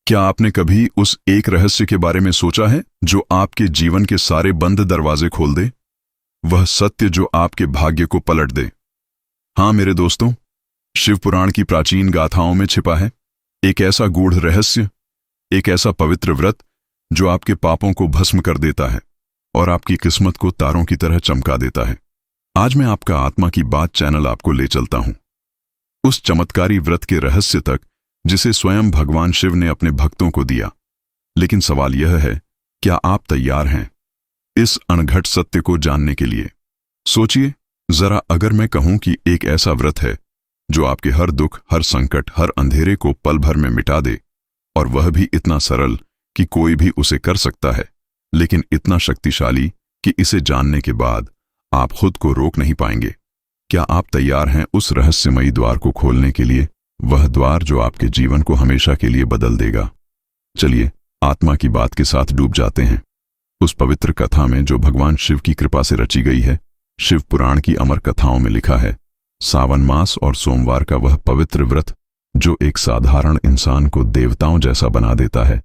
क्या आपने कभी उस एक रहस्य के बारे में सोचा है जो आपके जीवन के सारे बंद दरवाजे खोल दे? वह सत्य जो आपके भाग्य को पलट दे। हाँ मेरे दोस्तों, शिव पुराण की प्राचीन गाथाओं में छिपा है एक ऐसा गूढ़ रहस्य, एक ऐसा पवित्र व्रत जो आपके पापों को भस्म कर देता है और आपकी किस्मत को तारों की तरह चमका देता है। आज मैं आपका आत्मा की बात चैनल आपको ले चलता हूं उस चमत्कारी व्रत के रहस्य तक जिसे स्वयं भगवान शिव ने अपने भक्तों को दिया। लेकिन सवाल यह है, क्या आप तैयार हैं इस अनघट सत्य को जानने के लिए? सोचिए जरा, अगर मैं कहूं कि एक ऐसा व्रत है जो आपके हर दुख, हर संकट, हर अंधेरे को पल भर में मिटा दे, और वह भी इतना सरल कि कोई भी उसे कर सकता है, लेकिन इतना शक्तिशाली कि इसे जानने के बाद आप खुद को रोक नहीं पाएंगे। क्या आप तैयार हैं उस रहस्यमयी द्वार को खोलने के लिए? वह द्वार जो आपके जीवन को हमेशा के लिए बदल देगा। चलिए आत्मा की बात के साथ डूब जाते हैं उस पवित्र कथा में जो भगवान शिव की कृपा से रची गई है। शिव पुराण की अमर कथाओं में लिखा है, सावन मास और सोमवार का वह पवित्र व्रत जो एक साधारण इंसान को देवताओं जैसा बना देता है।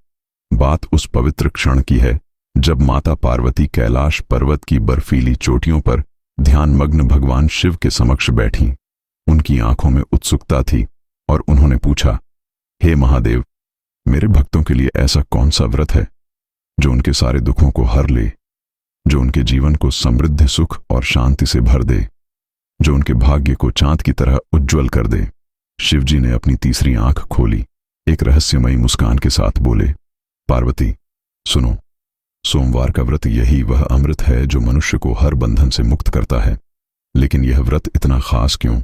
बात उस पवित्र क्षण की है जब माता पार्वती कैलाश पर्वत की बर्फीली चोटियों पर ध्यानमग्न भगवान शिव के समक्ष बैठी। उनकी आंखों में उत्सुकता थी और उन्होंने पूछा, हे महादेव, मेरे भक्तों के लिए ऐसा कौन सा व्रत है जो उनके सारे दुखों को हर ले, जो उनके जीवन को समृद्धि, सुख और शांति से भर दे, जो उनके भाग्य को चांद की तरह उज्ज्वल कर दे? शिवजी ने अपनी तीसरी आंख खोली, एक रहस्यमयी मुस्कान के साथ बोले, पार्वती सुनो, सोमवार का व्रत यही वह अमृत है जो मनुष्य को हर बंधन से मुक्त करता है। लेकिन यह व्रत इतना खास क्यों?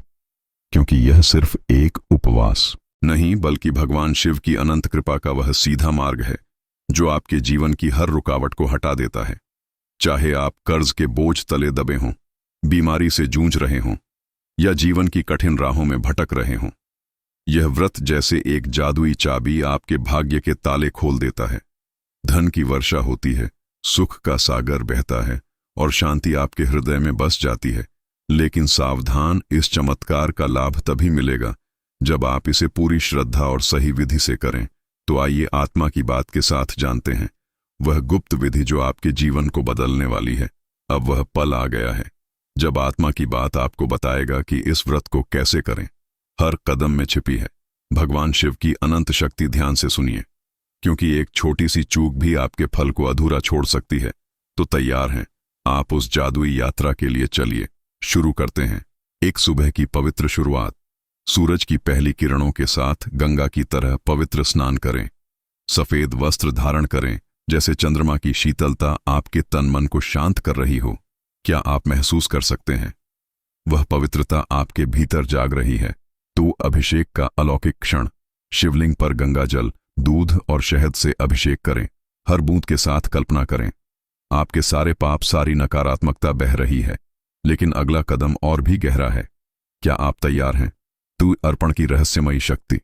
क्योंकि यह सिर्फ एक उपवास नहीं, बल्कि भगवान शिव की अनंत कृपा का वह सीधा मार्ग है जो आपके जीवन की हर रुकावट को हटा देता है। चाहे आप कर्ज के बोझ तले दबे हों, बीमारी से जूझ रहे हों या जीवन की कठिन राहों में भटक रहे हों, यह व्रत जैसे एक जादुई चाबी आपके भाग्य के ताले खोल देता है। धन की वर्षा होती है, सुख का सागर बहता है और शांति आपके हृदय में बस जाती है। लेकिन सावधान, इस चमत्कार का लाभ तभी मिलेगा जब आप इसे पूरी श्रद्धा और सही विधि से करें। तो आइए आत्मा की बात के साथ जानते हैं वह गुप्त विधि जो आपके जीवन को बदलने वाली है। अब वह पल आ गया है जब आत्मा की बात आपको बताएगा कि इस व्रत को कैसे करें। हर कदम में छिपी है भगवान शिव की अनंत शक्ति। ध्यान से सुनिए, क्योंकि एक छोटी सी चूक भी आपके फल को अधूरा छोड़ सकती है। तो तैयार हैं आप उस जादुई यात्रा के लिए? चलिए शुरू करते हैं। एक सुबह की पवित्र शुरुआत। सूरज की पहली किरणों के साथ गंगा की तरह पवित्र स्नान करें। सफेद वस्त्र धारण करें जैसे चंद्रमा की शीतलता आपके तन मन को शांत कर रही हो। क्या आप महसूस कर सकते हैं वह पवित्रता आपके भीतर जाग रही है? तो अभिषेक का अलौकिक क्षण। शिवलिंग पर गंगा जल, दूध और शहद से अभिषेक करें। हर बूंद के साथ कल्पना करें आपके सारे पाप, सारी नकारात्मकता बह रही है। लेकिन अगला कदम और भी गहरा है। क्या आप तैयार हैं? तू अर्पण की रहस्यमयी शक्ति।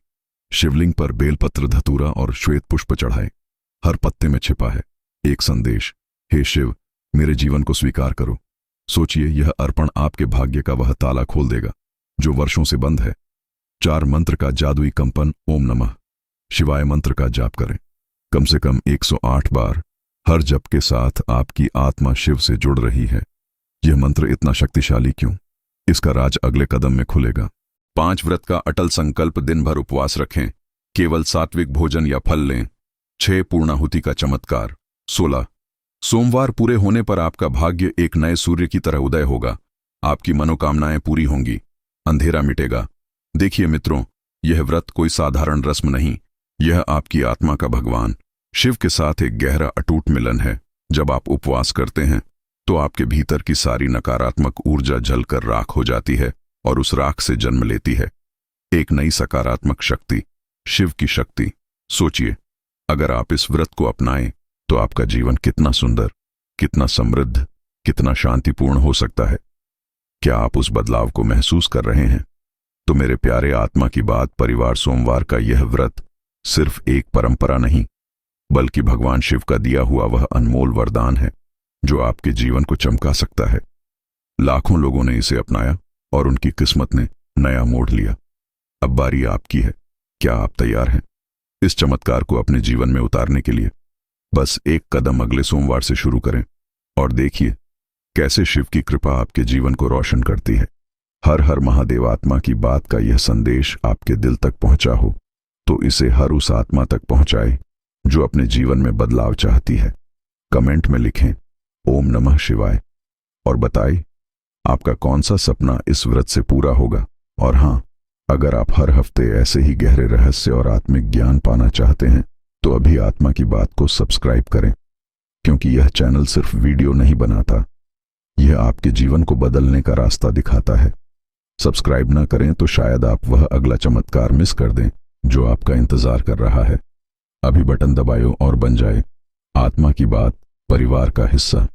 शिवलिंग पर बेलपत्र, धतूरा और श्वेत पुष्प चढ़ाए। हर पत्ते में छिपा है एक संदेश, हे शिव, मेरे जीवन को स्वीकार करो। सोचिए, यह अर्पण आपके भाग्य का वह ताला खोल देगा जो वर्षों से बंद है। 4 मंत्र का जादुई कंपन। ओम नमः शिवाय मंत्र का जाप करें कम से कम 108 बार। हर जप के साथ आपकी आत्मा शिव से जुड़ रही है। यह मंत्र इतना शक्तिशाली क्यों? इसका राज अगले कदम में खुलेगा। 5 व्रत का अटल संकल्प। दिन भर उपवास रखें, केवल सात्विक भोजन या फल लें। 6 पूर्णाहुति का चमत्कार। 16 सोमवार पूरे होने पर आपका भाग्य एक नए सूर्य की तरह उदय होगा। आपकी मनोकामनाएं पूरी होंगी, अंधेरा मिटेगा। देखिए मित्रों, यह व्रत कोई साधारण रस्म नहीं, यह आपकी आत्मा का भगवान शिव के साथ एक गहरा अटूट मिलन है। जब आप उपवास करते हैं तो आपके भीतर की सारी नकारात्मक ऊर्जा जलकर राख हो जाती है और उस राख से जन्म लेती है एक नई सकारात्मक शक्ति, शिव की शक्ति। सोचिए, अगर आप इस व्रत को अपनाएं तो आपका जीवन कितना सुंदर, कितना समृद्ध, कितना शांतिपूर्ण हो सकता है। क्या आप उस बदलाव को महसूस कर रहे हैं? तो मेरे प्यारे आत्मा की बात परिवार, सोमवार का यह व्रत सिर्फ एक परंपरा नहीं, बल्कि भगवान शिव का दिया हुआ वह अनमोल वरदान है जो आपके जीवन को चमका सकता है। लाखों लोगों ने इसे अपनाया और उनकी किस्मत ने नया मोड़ लिया। अब बारी आपकी है। क्या आप तैयार हैं? इस चमत्कार को अपने जीवन में उतारने के लिए बस एक कदम अगले सोमवार से शुरू करें और देखिए कैसे शिव की कृपा आपके जीवन को रोशन करती है। हर हर महादेव आत्मा की बात का यह संदेश आपके दिल तक पहुंचा हो तो इसे हर उस आत्मा तक पहुंचाए जो अपने जीवन में बदलाव चाहती है। कमेंट में लिखें ओम नमः शिवाय और बताएं आपका कौन सा सपना इस व्रत से पूरा होगा। और हां, अगर आप हर हफ्ते ऐसे ही गहरे रहस्य और आत्मिक ज्ञान पाना चाहते हैं तो अभी आत्मा की बात को सब्सक्राइब करें, क्योंकि यह चैनल सिर्फ वीडियो नहीं बनाता, यह आपके जीवन को बदलने का रास्ता दिखाता है। सब्सक्राइब ना करें तो शायद आप वह अगला चमत्कार मिस कर दें जो आपका इंतजार कर रहा है। अभी बटन दबाएं और बन जाए आत्मा की बात परिवार का हिस्सा।